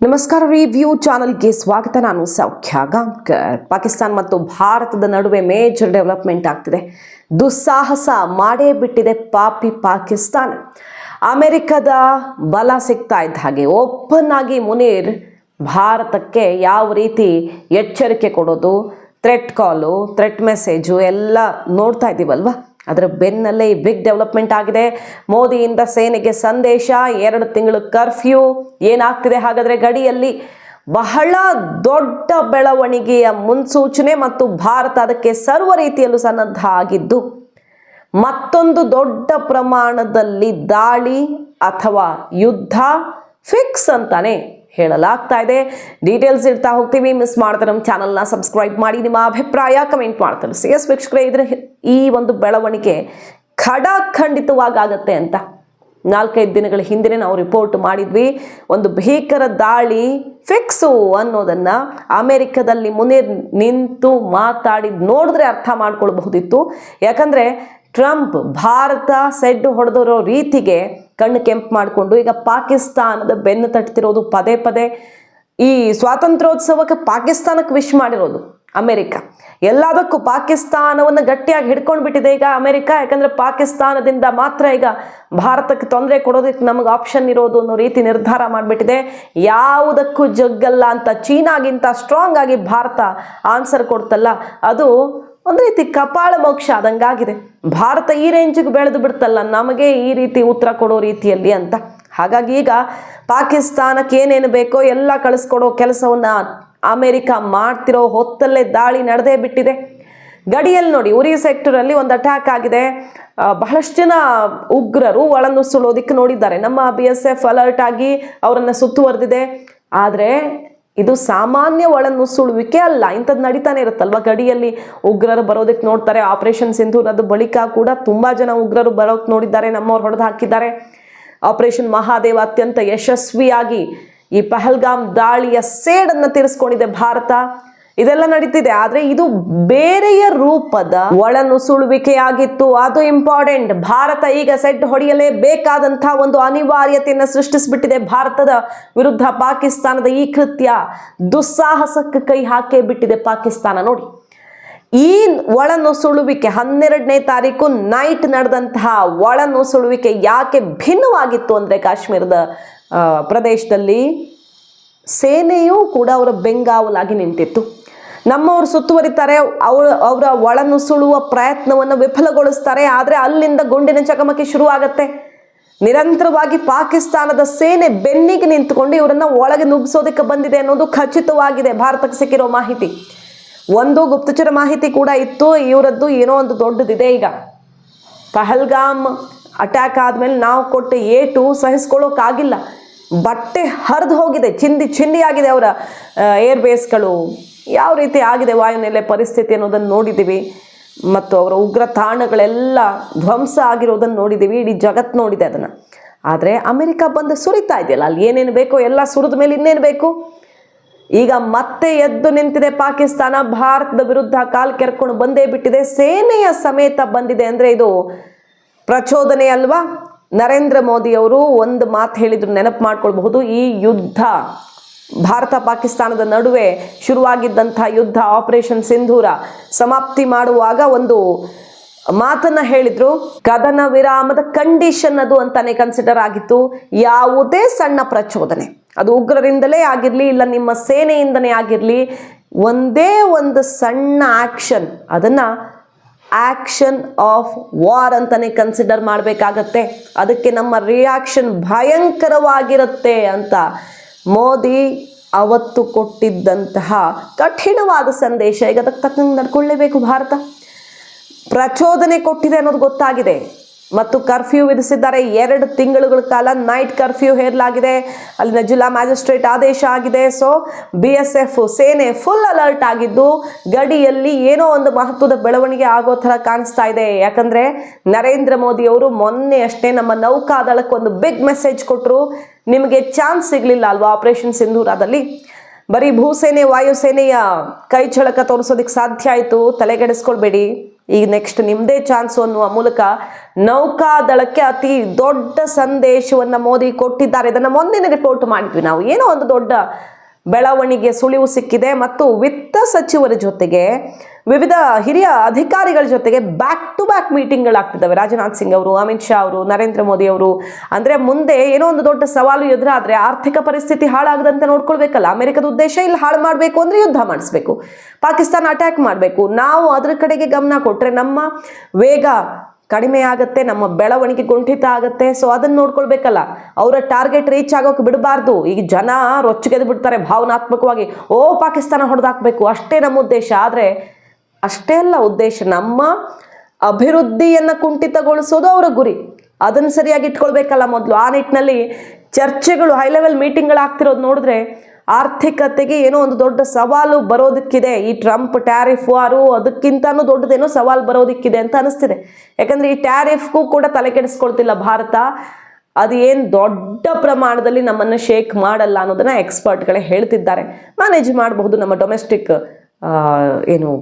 ನಮಸ್ಕಾರ. ರಿವ್ಯೂ ಚಾನಲ್ಗೆ ಸ್ವಾಗತ. ನಾನು ಸೌಖ್ಯ ಗಾಂವ್ಕರ್. ಪಾಕಿಸ್ತಾನ ಮತ್ತು ಭಾರತದ ನಡುವೆ ಮೇಜರ್ ಡೆವಲಪ್ಮೆಂಟ್ ಆಗ್ತಿದೆ. ದುಸ್ಸಾಹಸ ಮಾಡೇ ಬಿಟ್ಟಿದೆ ಪಾಪಿ ಪಾಕಿಸ್ತಾನ. ಅಮೆರಿಕದ ಬಲ ಸಿಗ್ತಾ ಇದ್ದ ಹಾಗೆ ಓಪನ್ ಆಗಿ ಮುನೀರ್ ಭಾರತಕ್ಕೆ ಯಾವ ರೀತಿ ಎಚ್ಚರಿಕೆ ಕೊಡೋದು, ಥ್ರೆಟ್ ಕಾಲು, ಥ್ರೆಟ್ ಮೆಸೇಜು ಎಲ್ಲ ನೋಡ್ತಾ ಇದ್ದೀವಲ್ವ. ಅದರ ಬೆನ್ನಲ್ಲೇ ಈ ಬಿಗ್ ಡೆವಲಪ್ಮೆಂಟ್ ಆಗಿದೆ. ಮೋದಿಯಿಂದ ಸೇನೆಗೆ ಸಂದೇಶ, 2 ತಿಂಗಳು ಕರ್ಫ್ಯೂ. ಏನಾಗ್ತಿದೆ ಹಾಗಾದರೆ ಗಡಿಯಲ್ಲಿ? ಬಹಳ ದೊಡ್ಡ ಬೆಳವಣಿಗೆಯ ಮುನ್ಸೂಚನೆ ಮತ್ತು ಭಾರತ ಅದಕ್ಕೆ ಸರ್ವ ರೀತಿಯಲ್ಲೂ ಸನ್ನದ್ಧ ಆಗಿದ್ದು, ಮತ್ತೊಂದು ದೊಡ್ಡ ಪ್ರಮಾಣದಲ್ಲಿ ದಾಳಿ ಅಥವಾ ಯುದ್ಧ ಫಿಕ್ಸ್ ಅಂತಾನೆ ಹೇಳಲಾಗ್ತಾ ಇದೆ. ಡೀಟೇಲ್ಸ್ ಇಡ್ತಾ ಹೋಗ್ತೀವಿ. ಮಿಸ್ ಮಾಡ್ತಾರೆ ನಮ್ಮ ಚಾನಲ್ನ ಸಬ್ಸ್ಕ್ರೈಬ್ ಮಾಡಿ, ನಿಮ್ಮ ಅಭಿಪ್ರಾಯ ಕಮೆಂಟ್ ಮಾಡ್ತಾರೆ. ಎಸ್ ವೀಕ್ಷಕರೇ, ಇದ್ರೆ ಈ ಒಂದು ಬೆಳವಣಿಗೆ ಖಂಡಿತವಾಗತ್ತೆ ಅಂತ 4-5 ದಿನಗಳ ಹಿಂದೆ ನಾವು ರಿಪೋರ್ಟ್ ಮಾಡಿದ್ವಿ. ಒಂದು ಭೀಕರ ದಾಳಿ ಫಿಕ್ಸು ಅನ್ನೋದನ್ನ ಅಮೆರಿಕದಲ್ಲಿ ಮುನೀರ್ ನಿಂತು ಮಾತಾಡಿದ್ ನೋಡಿದ್ರೆ ಅರ್ಥ ಮಾಡ್ಕೊಳ್ಬಹುದಿತ್ತು. ಯಾಕಂದ್ರೆ ಟ್ರಂಪ್ ಭಾರತ ಸೆಡ್ಡು ಹೊಡೆದಿರೋ ರೀತಿಗೆ ಕಣ್ಣು ಕೆಂಪು ಮಾಡಿಕೊಂಡು ಈಗ ಪಾಕಿಸ್ತಾನದ ಬೆನ್ನು ತಟ್ತಿರೋದು ಪದೇ ಪದೇ. ಈ ಸ್ವಾತಂತ್ರ್ಯೋತ್ಸವಕ್ಕೆ ಪಾಕಿಸ್ತಾನಕ್ಕೆ ವಿಶ್ ಮಾಡಿರೋದು ಅಮೆರಿಕ. ಎಲ್ಲದಕ್ಕೂ ಪಾಕಿಸ್ತಾನವನ್ನು ಗಟ್ಟಿಯಾಗಿ ಹಿಡ್ಕೊಂಡು ಬಿಟ್ಟಿದೆ ಈಗ ಅಮೆರಿಕ. ಯಾಕಂದ್ರೆ ಪಾಕಿಸ್ತಾನದಿಂದ ಮಾತ್ರ ಈಗ ಭಾರತಕ್ಕೆ ತೊಂದರೆ ಕೊಡೋದಕ್ಕೆ ನಮಗೆ ಆಪ್ಷನ್ ಇರೋದು ಅನ್ನೋ ರೀತಿ ನಿರ್ಧಾರ ಮಾಡಿಬಿಟ್ಟಿದೆ. ಯಾವುದಕ್ಕೂ ಜಗ್ಗಲ್ಲ ಅಂತ ಚೀನಾಗಿಂತ ಸ್ಟ್ರಾಂಗ್ ಆಗಿ ಭಾರತ ಆನ್ಸರ್ ಕೊಡ್ತಲ್ಲ, ಅದು ಒಂದು ರೀತಿ ಕಪಾಳ ಮೋಕ್ಷ ಆದಂಗಾಗಿದೆ. ಭಾರತ ಈ ರೇಂಜಿಗೆ ಬೆಳೆದು ಬಿಡ್ತಲ್ಲ ನಮಗೆ ಈ ರೀತಿ ಉತ್ತರ ಕೊಡೋ ರೀತಿಯಲ್ಲಿ ಅಂತ. ಹಾಗಾಗಿ ಈಗ ಪಾಕಿಸ್ತಾನಕ್ಕೆ ಏನೇನು ಬೇಕೋ ಎಲ್ಲ ಕಳಿಸ್ಕೊಡೋ ಕೆಲಸವನ್ನ ಅಮೆರಿಕ ಮಾಡ್ತಿರೋ ಹೊತ್ತಲ್ಲೇ ದಾಳಿ ನಡೆದೇ ಬಿಟ್ಟಿದೆ. ಗಡಿಯಲ್ಲಿ ನೋಡಿ, ಉರಿ ಸೆಕ್ಟರಲ್ಲಿ ಒಂದು ಅಟ್ಯಾಕ್ ಆಗಿದೆ. ಬಹಳಷ್ಟು ಜನ ಉಗ್ರರು ಒಳನುಸುಳೋದಿಕ್ಕೆ ನೋಡಿದ್ದಾರೆ. ನಮ್ಮ BSF ಅಲರ್ಟ್ ಆಗಿ ಅವರನ್ನು ಸುತ್ತುವರೆದಿದೆ. ಆದರೆ ಇದು ಸಾಮಾನ್ಯ ಒಳನುಸುಳುವಿಕೆ ಅಲ್ಲ. ಇಂಥದ್ದು ನಡೀತಾನೆ ಇರುತ್ತಲ್ವ ಗಡಿಯಲ್ಲಿ. ಉಗ್ರರು ಬರೋದಕ್ಕೆ ನೋಡ್ತಾರೆ. ಆಪರೇಷನ್ ಸಿಂಧೂರದ ಬಳಿಕ ಕೂಡ ತುಂಬಾ ಜನ ಉಗ್ರರು ಬರೋಕ್ಕೆ ನೋಡಿದ್ದಾರೆ, ನಮ್ಮವ್ರು ಹೊಡೆದು ಹಾಕಿದ್ದಾರೆ. ಆಪರೇಷನ್ ಮಹಾದೇವ ಅತ್ಯಂತ ಯಶಸ್ವಿಯಾಗಿ ಈ ಪಹಲ್ಗಾಮ್ ದಾಳಿಯ ಸೇಡನ್ನು ತೀರಿಸ್ಕೊಂಡಿದೆ ಭಾರತ. ಇದೆಲ್ಲ ನಡೀತಿದೆ. ಆದ್ರೆ ಇದು ಬೇರೆಯ ರೂಪದ ಒಳನುಸುಳುವಿಕೆಯಾಗಿತ್ತು. ಅದು ಇಂಪಾರ್ಟೆಂಟ್. ಭಾರತ ಈಗ ಸೆಡ್ ಹೊಡೆಯಲೇಬೇಕಾದಂತಹ ಒಂದು ಅನಿವಾರ್ಯತೆಯನ್ನು ಸೃಷ್ಟಿಸಿಬಿಟ್ಟಿದೆ. ಭಾರತದ ವಿರುದ್ಧ ಪಾಕಿಸ್ತಾನದ ಈ ಕೃತ್ಯ ದುಸ್ಸಾಹಸಕ್ಕೆ ಕೈ ಹಾಕೇ ಬಿಟ್ಟಿದೆ ಪಾಕಿಸ್ತಾನ. ನೋಡಿ, ಈ ಒಳನುಸುಳುವಿಕೆ 12ನೇ ತಾರೀಕು ನೈಟ್ ನಡೆದಂತಹ ಒಳನುಸುಳುವಿಕೆ ಯಾಕೆ ಭಿನ್ನವಾಗಿತ್ತು ಅಂದ್ರೆ, ಕಾಶ್ಮೀರದ ಪ್ರದೇಶದಲ್ಲಿ ಸೇನೆಯೂ ಕೂಡ ಅವರ ಬೆಂಗಾವಲಾಗಿ ನಿಂತಿತ್ತು. ನಮ್ಮವರು ಸುತ್ತುವರಿತಾರೆ, ಅವರ ಒಳನುಸುಳುವ ಪ್ರಯತ್ನವನ್ನು ವಿಫಲಗೊಳಿಸ್ತಾರೆ. ಆದರೆ ಅಲ್ಲಿಂದ ಗುಂಡಿನ ಚಕಮಕಿ ಶುರುವಾಗತ್ತೆ. ನಿರಂತರವಾಗಿ ಪಾಕಿಸ್ತಾನದ ಸೇನೆ ಬೆನ್ನಿಗೆ ನಿಂತುಕೊಂಡು ಇವರನ್ನ ಒಳಗೆ ನುಗ್ಗಿಸೋದಕ್ಕೆ ಬಂದಿದೆ ಅನ್ನೋದು ಖಚಿತವಾಗಿದೆ. ಭಾರತಕ್ಕೆ ಸಿಕ್ಕಿರೋ ಮಾಹಿತಿ, ಒಂದು ಗುಪ್ತಚರ ಮಾಹಿತಿ ಕೂಡ ಇತ್ತು. ಇವರದ್ದು ಏನೋ ಒಂದು ದೊಡ್ಡದಿದೆ. ಈಗ ಪಹಲ್ಗಾಮ್ ಅಟ್ಯಾಕ್ ಆದ್ಮೇಲೆ ನಾವು ಕೊಟ್ಟ ಏಟು ಸಹಿಸ್ಕೊಳ್ಳೋಕ್ಕಾಗಿಲ್ಲ. ಬಟ್ಟೆ ಹರಿದು ಹೋಗಿದೆ, ಚಿಂದಿ ಆಗಿದೆ ಅವರ ಏರ್ ಬೇಸ್ಗಳು. ಯಾವ ರೀತಿ ಆಗಿದೆ ವಾಯುನೆಲೆ ಪರಿಸ್ಥಿತಿ ಅನ್ನೋದನ್ನು ನೋಡಿದ್ದೀವಿ. ಮತ್ತು ಅವರ ಉಗ್ರ ತಾಣಗಳೆಲ್ಲ ಧ್ವಂಸ ಆಗಿರೋದನ್ನು ನೋಡಿದ್ದೀವಿ. ಇಡೀ ಜಗತ್ತು ನೋಡಿದೆ ಅದನ್ನು. ಆದರೆ ಅಮೆರಿಕ ಬಂದು ಸುರಿತಾ ಇದೆಯಲ್ಲ, ಅಲ್ಲಿ ಏನೇನು ಬೇಕೋ ಎಲ್ಲ ಸುರಿದ ಮೇಲೆ ಇನ್ನೇನು ಬೇಕು? ಈಗ ಮತ್ತೆ ಎದ್ದು ನಿಂತಿದೆ ಪಾಕಿಸ್ತಾನ. ಭಾರತದ ವಿರುದ್ಧ ಕಾಲು ಕೆರ್ಕೊಂಡು ಬಂದೇ ಬಿಟ್ಟಿದೆ. ಸೇನೆಯ ಸಮೇತ ಬಂದಿದೆ. ಅಂದರೆ ಇದು ಪ್ರಚೋದನೆ ಅಲ್ವಾ? ನರೇಂದ್ರ ಮೋದಿ ಅವರು ಒಂದು ಮಾತು ಹೇಳಿದ್ರು, ನೆನಪು ಮಾಡ್ಕೊಳ್ಬಹುದು. ಈ ಯುದ್ಧ, ಭಾರತ ಪಾಕಿಸ್ತಾನದ ನಡುವೆ ಶುರುವಾಗಿದ್ದಂತಹ ಯುದ್ಧ ಆಪರೇಷನ್ ಸಿಂಧೂರ ಸಮಾಪ್ತಿ ಮಾಡುವಾಗ ಒಂದು ಮಾತನ್ನ ಹೇಳಿದ್ರು. ಕದನ ವಿರಾಮದ ಕಂಡೀಷನ್ ಅದು ಅಂತಾನೆ ಕನ್ಸಿಡರ್ ಆಗಿತ್ತು. ಯಾವುದೇ ಸಣ್ಣ ಪ್ರಚೋದನೆ, ಅದು ಉಗ್ರರಿಂದಲೇ ಆಗಿರಲಿ ಇಲ್ಲ ನಿಮ್ಮ ಸೇನೆಯಿಂದನೇ ಆಗಿರಲಿ, ಒಂದೇ ಒಂದು ಸಣ್ಣ ಆಕ್ಷನ್, ಅದನ್ನ ಆಕ್ಷನ್ ಆಫ್ ವಾರ್ ಅಂತಾನೆ ಕನ್ಸಿಡರ್ ಮಾಡಬೇಕಾಗತ್ತೆ. ಅದಕ್ಕೆ ನಮ್ಮ ರಿಯಾಕ್ಷನ್ ಭಯಂಕರವಾಗಿರುತ್ತೆ ಅಂತ ಮೋದಿ ಅವತ್ತು ಕೊಟ್ಟಿದ್ದಂತಹ ಕಠಿಣವಾದ ಸಂದೇಶ. ಈಗ ಅದಕ್ಕೆ ತಕ್ಕಂಗೆ ನಡ್ಕೊಳ್ಳೇಬೇಕು ಭಾರತ. ಪ್ರಚೋದನೆ ಕೊಟ್ಟಿದೆ ಅನ್ನೋದು ಗೊತ್ತಾಗಿದೆ. ಮತ್ತು ಕರ್ಫ್ಯೂ ವಿಧಿಸಿದ್ದಾರೆ. 2 ತಿಂಗಳುಗಳ ಕಾಲ ನೈಟ್ ಕರ್ಫ್ಯೂ ಹೇರಲಾಗಿದೆ. ಅಲ್ಲಿನ ಜಿಲ್ಲಾ ಮ್ಯಾಜಿಸ್ಟ್ರೇಟ್ ಆದೇಶ ಆಗಿದೆ. ಸೊ BSF ಸೇನೆ ಫುಲ್ ಅಲರ್ಟ್ ಆಗಿದ್ದು, ಗಡಿಯಲ್ಲಿ ಏನೋ ಒಂದು ಮಹತ್ವದ ಬೆಳವಣಿಗೆ ಆಗೋ ಥರ ಕಾಣಿಸ್ತಾ ಇದೆ. ಯಾಕಂದ್ರೆ ನರೇಂದ್ರ ಮೋದಿ ಅವರು ಮೊನ್ನೆ ಅಷ್ಟೇ ನಮ್ಮ ನೌಕಾದಳಕ್ಕೆ ಒಂದು ಬಿಗ್ ಮೆಸೇಜ್ ಕೊಟ್ಟರು. ನಿಮಗೆ ಚಾನ್ಸ್ ಸಿಗಲಿಲ್ಲ ಅಲ್ವಾ ಆಪರೇಷನ್ ಸಿಂಧೂರದಲ್ಲಿ? ಬರೀ ಭೂಸೇನೆ ವಾಯುಸೇನೆಯ ಕೈ ಚಳಕ ತೋರಿಸೋದಕ್ಕೆ ಸಾಧ್ಯ ಆಯಿತು. ತಲೆಗೆಡಿಸ್ಕೊಳ್ಬೇಡಿ. ಈಗ ನೆಕ್ಸ್ಟ್ ನಿಮ್ಮದೇ ಚಾನ್ಸು ಅನ್ನುವ ಮೂಲಕ ನೌಕಾದಳಕ್ಕೆ ಅತಿ ದೊಡ್ಡ ಸಂದೇಶವನ್ನು ಮೋದಿ ಕೊಟ್ಟಿದ್ದಾರೆ. ಇದನ್ನು ಮೊನ್ನೆ ರಿಪೋರ್ಟ್ ಮಾಡಿದ್ವಿ ನಾವು. ಏನೋ ಒಂದು ದೊಡ್ಡ ಬೆಳವಣಿಗೆ ಸುಳಿವು ಸಿಕ್ಕಿದೆ ಮತ್ತು ವಿತ್ತ ಸಚಿವರ ಜೊತೆಗೆ ವಿವಿಧ ಹಿರಿಯ ಅಧಿಕಾರಿಗಳ ಜೊತೆಗೆ ಬ್ಯಾಕ್ ಟು ಬ್ಯಾಕ್ ಮೀಟಿಂಗ್ಗಳಾಗ್ತಿದ್ದಾವೆ. ರಾಜನಾಥ್ ಸಿಂಗ್ ಅವರು, ಅಮಿತ್ ಶಾ ಅವರು, ನರೇಂದ್ರ ಮೋದಿ ಅವರು. ಅಂದರೆ ಮುಂದೆ ಏನೋ ಒಂದು ದೊಡ್ಡ ಸವಾಲು ಎದುರಾದರೆ ಆರ್ಥಿಕ ಪರಿಸ್ಥಿತಿ ಹಾಳಾಗದಂತೆ ನೋಡ್ಕೊಳ್ಬೇಕಲ್ಲ. ಅಮೆರಿಕದ ಉದ್ದೇಶ ಇಲ್ಲಿ ಹಾಳು ಮಾಡಬೇಕು ಅಂದರೆ ಯುದ್ಧ ಮಾಡಿಸ್ಬೇಕು, ಪಾಕಿಸ್ತಾನ ಅಟ್ಯಾಕ್ ಮಾಡಬೇಕು. ನಾವು ಅದ್ರ ಕಡೆಗೆ ಗಮನ ಕೊಟ್ಟರೆ ನಮ್ಮ ವೇಗ ಕಡಿಮೆ ಆಗುತ್ತೆ, ನಮ್ಮ ಬೆಳವಣಿಗೆ ಕುಂಠಿತ ಆಗುತ್ತೆ. ಸೊ ಅದನ್ನು ನೋಡ್ಕೊಳ್ಬೇಕಲ್ಲ. ಅವರ ಟಾರ್ಗೆಟ್ ರೀಚ್ ಆಗೋಕೆ ಬಿಡಬಾರ್ದು. ಈಗ ಜನ ರೊಚ್ಚಿಗೆದ್ದು ಬಿಡ್ತಾರೆ ಭಾವನಾತ್ಮಕವಾಗಿ, ಓ ಪಾಕಿಸ್ತಾನ ಹೊಡೆದಾಕಬೇಕು, ಅಷ್ಟೇ ನಮ್ಮ ಉದ್ದೇಶ. ಆದರೆ ಅಷ್ಟೇ ಅಲ್ಲ ಉದ್ದೇಶ, ನಮ್ಮ ಅಭಿವೃದ್ಧಿಯನ್ನು ಕುಂಠಿತಗೊಳಿಸೋದು ಅವರ ಗುರಿ. ಅದನ್ನು ಸರಿಯಾಗಿ ಇಟ್ಕೊಳ್ಬೇಕಲ್ಲ ಮೊದಲು. ಆ ನಿಟ್ಟಿನಲ್ಲಿ ಚರ್ಚೆಗಳು, ಹೈ ಲೆವೆಲ್ ಮೀಟಿಂಗ್ಗಳಾಗ್ತಿರೋದು ನೋಡಿದ್ರೆ ಆರ್ಥಿಕತೆಗೆ ಏನೋ ಒಂದು ದೊಡ್ಡ ಸವಾಲು ಬರೋದಕ್ಕಿದೆ. ಈ ಟ್ರಂಪ್ ಟ್ಯಾರಿಫ್ ವಾರು ಅದಕ್ಕಿಂತನೂ ದೊಡ್ಡದೇನೋ ಸವಾಲು ಬರೋದಕ್ಕಿದೆ ಅಂತ ಅನಿಸ್ತಿದೆ. ಯಾಕಂದರೆ ಈ ಟ್ಯಾರಿಫ್ಗೂ ಕೂಡ ತಲೆ ಕೆಡಿಸ್ಕೊಳ್ತಿಲ್ಲ ಭಾರತ. ಅದು ಏನು ದೊಡ್ಡ ಪ್ರಮಾಣದಲ್ಲಿ ನಮ್ಮನ್ನು ಶೇಕ್ ಮಾಡಲ್ಲ ಅನ್ನೋದನ್ನು ಎಕ್ಸ್ಪರ್ಟ್ಗಳೇ ಹೇಳ್ತಿದ್ದಾರೆ. ಮ್ಯಾನೇಜ್ ಮಾಡಬಹುದು, ನಮ್ಮ ಡೊಮೆಸ್ಟಿಕ್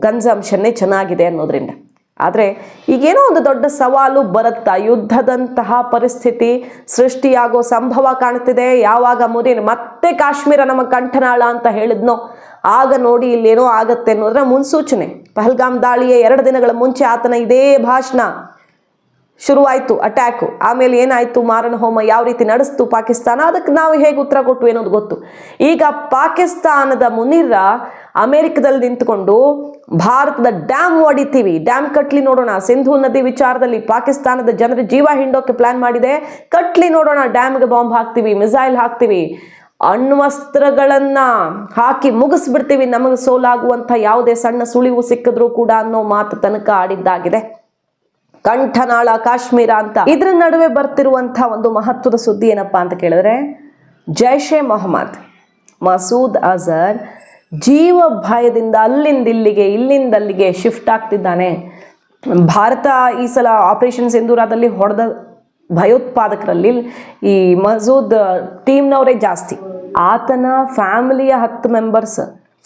ಕನ್ಸಂಪ್ಷನ್ನೇ ಚೆನ್ನಾಗಿದೆ ಅನ್ನೋದ್ರಿಂದ. ಆದರೆ ಈಗೇನೋ ಒಂದು ದೊಡ್ಡ ಸವಾಲು ಬರುತ್ತಾ, ಯುದ್ಧದಂತಹ ಪರಿಸ್ಥಿತಿ ಸೃಷ್ಟಿಯಾಗೋ ಸಂಭವ ಕಾಣ್ತಿದೆ. ಯಾವಾಗ ಮುರಿನ್ ಮತ್ತೆ ಕಾಶ್ಮೀರ ನಮ್ಮ ಕಂಠನಾಳ ಅಂತ ಹೇಳಿದ್ನೋ ಆಗ ನೋಡಿ ಇಲ್ಲೇನೋ ಆಗತ್ತೆ ಅನ್ನೋದ್ರ ಮುನ್ಸೂಚನೆ. ಪಹಲ್ಗಾಮ್ ದಾಳಿಯ 2 ದಿನಗಳ ಮುಂಚೆ ಆತನ ಇದೇ ಭಾಷಣ ಶುರುವಾಯಿತು, ಅಟ್ಯಾಕು. ಆಮೇಲೆ ಏನಾಯಿತು, ಮಾರಣ ಹೋಮ ಯಾವ ರೀತಿ ನಡೆಸ್ತು ಪಾಕಿಸ್ತಾನ, ಅದಕ್ಕೆ ನಾವು ಹೇಗೆ ಉತ್ತರ ಕೊಟ್ಟು ಅನ್ನೋದು ಗೊತ್ತು. ಈಗ ಪಾಕಿಸ್ತಾನದ ಮುನಿರ ಅಮೆರಿಕದಲ್ಲಿ ನಿಂತ್ಕೊಂಡು ಭಾರತದ ಡ್ಯಾಮ್ ಹೊಡಿತೀವಿ, ಡ್ಯಾಮ್ ಕಟ್ಲಿ ನೋಡೋಣ, ಸಿಂಧೂ ನದಿ ವಿಚಾರದಲ್ಲಿ ಪಾಕಿಸ್ತಾನದ ಜನರ ಜೀವ ಹಿಂಡೋಕೆ ಪ್ಲಾನ್ ಮಾಡಿದೆ, ಕಟ್ಲಿ ನೋಡೋಣ, ಡ್ಯಾಮ್ಗೆ ಬಾಂಬ್ ಹಾಕ್ತೀವಿ, ಮಿಸೈಲ್ ಹಾಕ್ತೀವಿ, ಅಣ್ವಸ್ತ್ರಗಳನ್ನ ಹಾಕಿ ಮುಗಿಸ್ಬಿಡ್ತೀವಿ, ನಮಗೆ ಸೋಲಾಗುವಂಥ ಯಾವುದೇ ಸಣ್ಣ ಸುಳಿವು ಸಿಕ್ಕಿದ್ರೂ ಕೂಡ ಅನ್ನೋ ಮಾತು ತನಕ ಆಡಿದ್ದಾಗಿದೆ. ಕಂಠನಾಳ ಕಾಶ್ಮೀರ ಅಂತ. ಇದ್ರ ನಡುವೆ ಬರ್ತಿರುವಂತಹ ಒಂದು ಮಹತ್ವದ ಸುದ್ದಿ ಏನಪ್ಪಾ ಅಂತ ಕೇಳಿದ್ರೆ, ಜೈಷ್ ಎ ಮೊಹಮ್ಮದ್ ಮಸೂದ್ ಅಜರ್ ಜೀವ ಭಯದಿಂದ ಅಲ್ಲಿಂದ ಇಲ್ಲಿಗೆ ಶಿಫ್ಟ್ ಆಗ್ತಿದ್ದಾನೆ. ಭಾರತ ಈ ಸಲ ಆಪರೇಷನ್ ಸಿಂಧೂರದಲ್ಲಿ ಹೊಡೆದ ಭಯೋತ್ಪಾದಕರಲ್ಲಿ ಈ ಮಸೂದ್ ಟೀಮ್ನವರೇ ಜಾಸ್ತಿ. ಆತನ ಫ್ಯಾಮಿಲಿಯ 10 ಮೆಂಬರ್ಸ್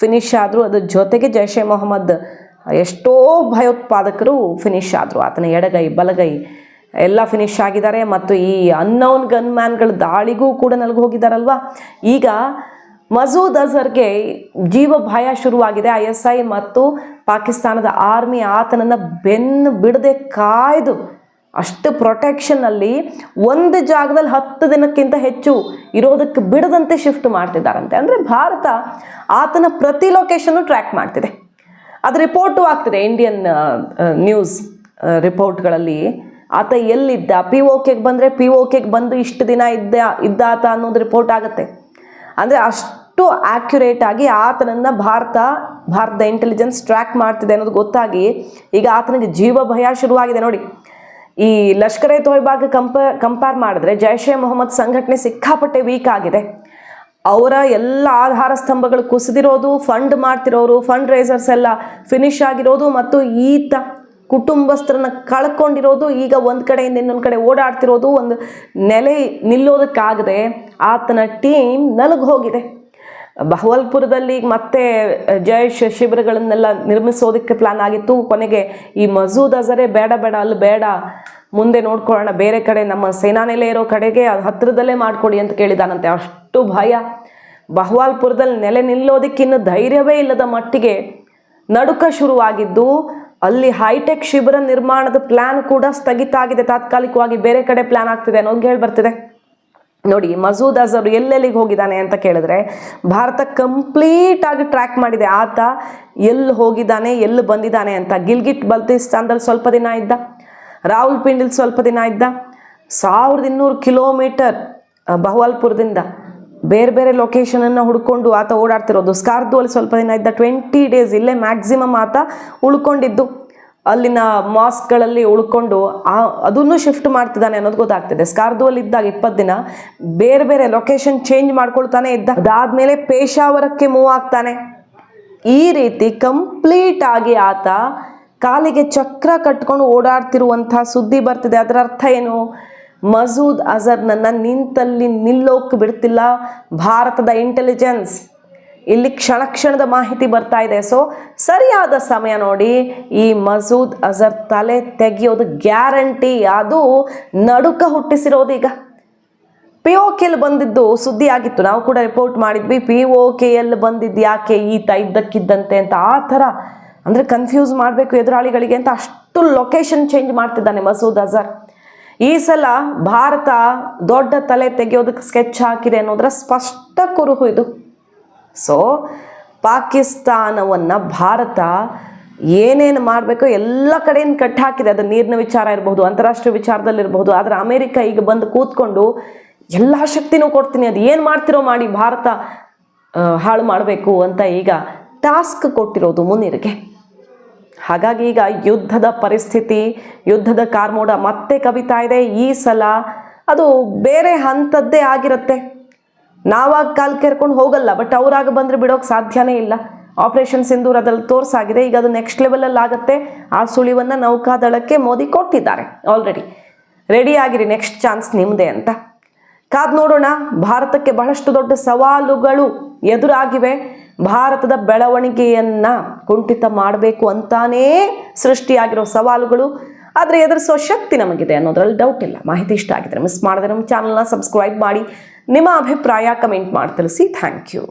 ಫಿನಿಶ್ ಆದರು. ಅದ್ರ ಜೊತೆಗೆ ಜೈಷ್ ಎ ಮೊಹಮ್ಮದ್ ಎಷ್ಟೋ ಭಯೋತ್ಪಾದಕರು ಫಿನಿಶ್ ಆದರು. ಆತನ ಎಡಗೈ ಬಲಗೈ ಎಲ್ಲ ಫಿನಿಶ್ ಆಗಿದ್ದಾರೆ. ಮತ್ತು ಈ ಅನ್ನೌನ್ ಗನ್ಮ್ಯಾನ್ಗಳ ದಾಳಿಗೂ ಕೂಡ ನಲ್ಗೆ ಹೋಗಿದ್ದಾರಲ್ವ. ಈಗ ಮಸೂದ್ ಅಜರ್ಗೆ ಜೀವ ಭಯ ಶುರುವಾಗಿದೆ. ISI ಮತ್ತು ಪಾಕಿಸ್ತಾನದ ಆರ್ಮಿ ಆತನನ್ನು ಬೆನ್ನು ಬಿಡದೆ ಕಾಯ್ದು ಅಷ್ಟು ಪ್ರೊಟೆಕ್ಷನಲ್ಲಿ ಒಂದು ಜಾಗದಲ್ಲಿ 10 ದಿನಕ್ಕಿಂತ ಹೆಚ್ಚು ಇರೋದಕ್ಕೆ ಬಿಡದಂತೆ ಶಿಫ್ಟ್ ಮಾಡ್ತಿದ್ದಾರಂತೆ. ಅಂದರೆ ಭಾರತ ಆತನ ಪ್ರತಿ ಲೊಕೇಶನ್ನು ಟ್ರ್ಯಾಕ್ ಮಾಡ್ತಿದೆ. ಅದು ರಿಪೋರ್ಟು ಆಗ್ತಿದೆ ಇಂಡಿಯನ್ ನ್ಯೂಸ್ ರಿಪೋರ್ಟ್ಗಳಲ್ಲಿ. ಆತ ಎಲ್ಲಿದ್ದ, POKಗೆ ಬಂದರೆ POKಗೆ ಬಂದು ಇಷ್ಟು ದಿನ ಇದ್ದಾತ ಅನ್ನೋದು ರಿಪೋರ್ಟ್ ಆಗುತ್ತೆ. ಅಂದರೆ ಅಷ್ಟು ಆ್ಯಕ್ಯುರೇಟ್ ಆಗಿ ಆತನನ್ನು ಭಾರತದ ಇಂಟೆಲಿಜೆನ್ಸ್ ಟ್ರ್ಯಾಕ್ ಮಾಡ್ತಿದೆ ಅನ್ನೋದು ಗೊತ್ತಾಗಿ ಈಗ ಆತನಿಗೆ ಜೀವ ಭಯ ಶುರುವಾಗಿದೆ. ನೋಡಿ, ಈ ಲಷ್ಕರ್ ಎ ತೊಯ್ಬಾಗೆ ಕಂಪೇರ್ ಮಾಡಿದ್ರೆ ಜೈಷ್ ಎ ಮೊಹಮ್ಮದ್ ಸಂಘಟನೆ ಸಿಕ್ಕಾಪಟ್ಟೆ ವೀಕ್ ಆಗಿದೆ. ಅವರ ಎಲ್ಲ ಆಧಾರ ಸ್ತಂಭಗಳು ಕುಸಿದಿರೋದು, ಫಂಡ್ ಮಾಡ್ತಿರೋರು, ಫಂಡ್ ರೈಸರ್ಸ್ ಎಲ್ಲ ಫಿನಿಶ್ ಆಗಿರೋದು, ಮತ್ತು ಈತ ಕುಟುಂಬಸ್ಥರನ್ನ ಕಳ್ಕೊಂಡಿರೋದು, ಈಗ ಒಂದು ಕಡೆಯಿಂದ ಇನ್ನೊಂದು ಕಡೆ ಓಡಾಡ್ತಿರೋದು, ಒಂದು ನೆಲೆ ನಿಲ್ಲೋದಕ್ಕಾಗದೆ ಆತನ ಟೀಮ್ ನಲುಗಿ ಹೋಗಿದೆ. ಬಹವಲ್ಪುರದಲ್ಲಿ ಮತ್ತೆ ಜೈಷ್ ಶಿಬಿರಗಳನ್ನೆಲ್ಲ ನಿರ್ಮಿಸೋದಕ್ಕೆ ಪ್ಲಾನ್ ಆಗಿತ್ತು. ಕೊನೆಗೆ ಈ ಮಸೂದ್ ಅಜರೇ ಬೇಡ ಅಲ್ಲಿ ಬೇಡ, ಮುಂದೆ ನೋಡ್ಕೊಳ್ಳೋಣ, ಬೇರೆ ಕಡೆ ನಮ್ಮ ಸೇನಾನೆಲೆ ಇರೋ ಕಡೆಗೆ ಹತ್ತಿರದಲ್ಲೇ ಮಾಡಿಕೊಡಿ ಅಂತ ಕೇಳಿದಾನಂತೆ. ಅಷ್ಟು ಭಯ. ಬಹವಾಲ್ಪುರದಲ್ಲಿ ನೆಲೆ ನಿಲ್ಲೋದಕ್ಕೆ ಇನ್ನು ಧೈರ್ಯವೇ ಇಲ್ಲದ ಮಟ್ಟಿಗೆ ನಡುಕ ಶುರುವಾಗಿದ್ದು, ಅಲ್ಲಿ ಹೈಟೆಕ್ ಶಿಬಿರ ನಿರ್ಮಾಣದ ಪ್ಲಾನ್ ಕೂಡ ಸ್ಥಗಿತ ಆಗಿದೆ. ತಾತ್ಕಾಲಿಕವಾಗಿ ಬೇರೆ ಕಡೆ ಪ್ಲಾನ್ ಆಗ್ತಿದೆ ಅನ್ನೋದು ಹೇಳಿ ಬರ್ತಿದೆ. ನೋಡಿ, ಮಸೂದ್ ಅಜರ್ ಎಲ್ಲೆಲ್ಲಿಗೆ ಹೋಗಿದ್ದಾನೆ ಅಂತ ಕೇಳಿದ್ರೆ ಭಾರತ ಕಂಪ್ಲೀಟ್ ಆಗಿ ಟ್ರ್ಯಾಕ್ ಮಾಡಿದೆ. ಆತ ಎಲ್ಲಿ ಹೋಗಿದ್ದಾನೆ, ಎಲ್ಲಿ ಬಂದಿದ್ದಾನೆ ಅಂತ. ಗಿಲ್ಗಿಟ್ ಬಲ್ತಿಸ್ತಾನದಲ್ಲಿ ಸ್ವಲ್ಪ ದಿನ ಇದ್ದ, ರಾವಲ್ಪಿಂಡಿಲಿ ಸ್ವಲ್ಪ ದಿನ ಇದ್ದ, 1200 ಕಿಲೋಮೀಟರ್ ಬಹವಾಲ್ಪುರದಿಂದ ಬೇರೆ ಬೇರೆ ಲೊಕೇಶನನ್ನು ಹುಡ್ಕೊಂಡು ಆತ ಓಡಾಡ್ತಿರೋದು. ಸ್ಕಾರ್ದುವಲ್ಲಿ ಸ್ವಲ್ಪ ದಿನ ಇದ್ದ, 20 ಡೇಸ್ ಇಲ್ಲೇ ಮ್ಯಾಕ್ಸಿಮಮ್ ಆತ ಉಳ್ಕೊಂಡಿದ್ದು. ಅಲ್ಲಿನ ಮಾಸ್ಕ್ಗಳಲ್ಲಿ ಉಳ್ಕೊಂಡು ಅದನ್ನು ಶಿಫ್ಟ್ ಮಾಡ್ತಿದ್ದಾನೆ ಅನ್ನೋದು ಗೊತ್ತಾಗ್ತಿದೆ. ಸ್ಕಾರ್ದುವಲ್ಲಿ ಇದ್ದಾಗ 20 ದಿನ ಬೇರೆ ಬೇರೆ ಲೊಕೇಶನ್ ಚೇಂಜ್ ಮಾಡ್ಕೊಳ್ತಾನೆ ಇದ್ದ. ಅದಾದಮೇಲೆ ಪೇಶಾವರಕ್ಕೆ ಮೂವ್ ಆಗ್ತಾನೆ. ಈ ರೀತಿ ಕಂಪ್ಲೀಟ್ ಆಗಿ ಆತ ಕಾಲಿಗೆ ಚಕ್ರ ಕಟ್ಕೊಂಡು ಓಡಾಡ್ತಿರುವಂಥ ಸುದ್ದಿ ಬರ್ತಿದೆ. ಅದರ ಅರ್ಥ ಏನು? ಮಸೂದ್ ಅಜರ್ನನ್ನು ನಿಂತಲ್ಲಿ ನಿಲ್ಲೋಕೆ ಬಿಡ್ತಿಲ್ಲ ಭಾರತದ ಇಂಟೆಲಿಜೆನ್ಸ್. ಇಲ್ಲಿ ಕ್ಷಣದ ಮಾಹಿತಿ ಬರ್ತಾ ಇದೆ. ಸೊ ಸರಿಯಾದ ಸಮಯ ನೋಡಿ ಈ ಮಸೂದ್ ಅಜರ್ ತಲೆ ತೆಗೆಯೋದು ಗ್ಯಾರಂಟಿ. ಅದು ನಡುಕ ಹುಟ್ಟಿಸಿರೋದು. ಈಗ POKL ಬಂದಿದ್ದು ಸುದ್ದಿ ಆಗಿತ್ತು, ನಾವು ಕೂಡ ರಿಪೋರ್ಟ್ ಮಾಡಿದ್ವಿ. POKL ಬಂದಿದ್ದು ಯಾಕೆ ಇದ್ದಕ್ಕಿದ್ದಂತೆ ಅಂತ, ಆ ಥರ ಅಂದರೆ ಕನ್ಫ್ಯೂಸ್ ಮಾಡಬೇಕು ಎದುರಾಳಿಗಳಿಗೆ ಅಂತ ಅಷ್ಟು ಲೊಕೇಶನ್ ಚೇಂಜ್ ಮಾಡ್ತಿದ್ದಾನೆ ಮಸೂದ್ ಅಜರ್. ಈ ಸಲ ಭಾರತ ದೊಡ್ಡ ತಲೆ ತೆಗೆಯೋದಕ್ಕೆ ಸ್ಕೆಚ್ ಹಾಕಿದೆ ಅನ್ನೋದರ ಸ್ಪಷ್ಟ ಕುರುಹು ಇದು. ಸೊ ಪಾಕಿಸ್ತಾನವನ್ನು ಭಾರತ ಏನೇನು ಮಾಡಬೇಕೋ ಎಲ್ಲ ಕಡೆಯಿಂದ ಕಟ್ಟಿ ಹಾಕಿದೆ. ಅದು ನೀರಿನ ವಿಚಾರ ಇರಬಹುದು, ಅಂತಾರಾಷ್ಟ್ರೀಯ ವಿಚಾರದಲ್ಲಿರಬಹುದು. ಆದರೆ ಅಮೇರಿಕ ಈಗ ಬಂದು ಕೂತ್ಕೊಂಡು ಎಲ್ಲ ಶಕ್ತಿನೂ ಕೊಡ್ತೀನಿ, ಅದು ಏನು ಮಾಡ್ತಿರೋ ಮಾಡಿ ಭಾರತ ಹಾಳು ಮಾಡಬೇಕು ಅಂತ ಈಗ ಟಾಸ್ಕ್ ಕೊಟ್ಟಿರೋದು ಮುನೀರ್ಗೆ. ಹಾಗಾಗಿ ಈಗ ಯುದ್ಧದ ಪರಿಸ್ಥಿತಿ, ಯುದ್ಧದ ಕಾರ್ಮೋಡ ಮತ್ತೆ ಕವಿತಾ ಇದೆ. ಈ ಸಲ ಅದು ಬೇರೆ ಹಂತದ್ದೇ ಆಗಿರುತ್ತೆ. ನಾವಾಗ ಕಾಲು ಕೇರ್ಕೊಂಡು ಹೋಗಲ್ಲ, ಬಟ್ ಅವರಾಗ ಬಂದರೆ ಬಿಡೋಕೆ ಸಾಧ್ಯನೇ ಇಲ್ಲ. ಆಪರೇಷನ್ ಸಿಂಧೂರ್ ಅದ್ರಲ್ಲಿ ತೋರಿಸಾಗಿದೆ. ಈಗ ಅದು ನೆಕ್ಸ್ಟ್ ಲೆವೆಲಲ್ಲಿ ಆಗುತ್ತೆ. ಆ ಸುಳಿವನ್ನು ನೌಕಾದಳಕ್ಕೆ ಮೋದಿ ಕೊಟ್ಟಿದ್ದಾರೆ ಆಲ್ರೆಡಿ. ರೆಡಿ ಆಗಿರಿ, ನೆಕ್ಸ್ಟ್ ಚಾನ್ಸ್ ನಿಮ್ಮದೇ ಅಂತ. ಕಾದ್ ನೋಡೋಣ. ಭಾರತಕ್ಕೆ ಬಹಳಷ್ಟು ದೊಡ್ಡ ಸವಾಲುಗಳು ಎದುರಾಗಿವೆ. ಭಾರತದ ಬೆಳವಣಿಗೆಯನ್ನು ಕುಂಠಿತ ಮಾಡಬೇಕು ಅಂತಾನೇ ಸೃಷ್ಟಿಯಾಗಿರೋ ಸವಾಲುಗಳು, ಆದರೆ ಎದುರಿಸೋ ಶಕ್ತಿ ನಮಗಿದೆ ಅನ್ನೋದ್ರಲ್ಲಿ ಡೌಟ್ ಇಲ್ಲ. ಮಾಹಿತಿ ಇಷ್ಟ ಆಗಿದ್ರೆ ಮಿಸ್ ಮಾಡದೆ ನಮ್ಮ ಚಾನಲ್ನ ಸಬ್ಸ್ಕ್ರೈಬ್ ಮಾಡಿ, ನಿಮ್ಮ ಅಭಿಪ್ರಾಯ ಕಮೆಂಟ್ ಮಾಡಿ ತಿಳಿಸಿ. Thank you.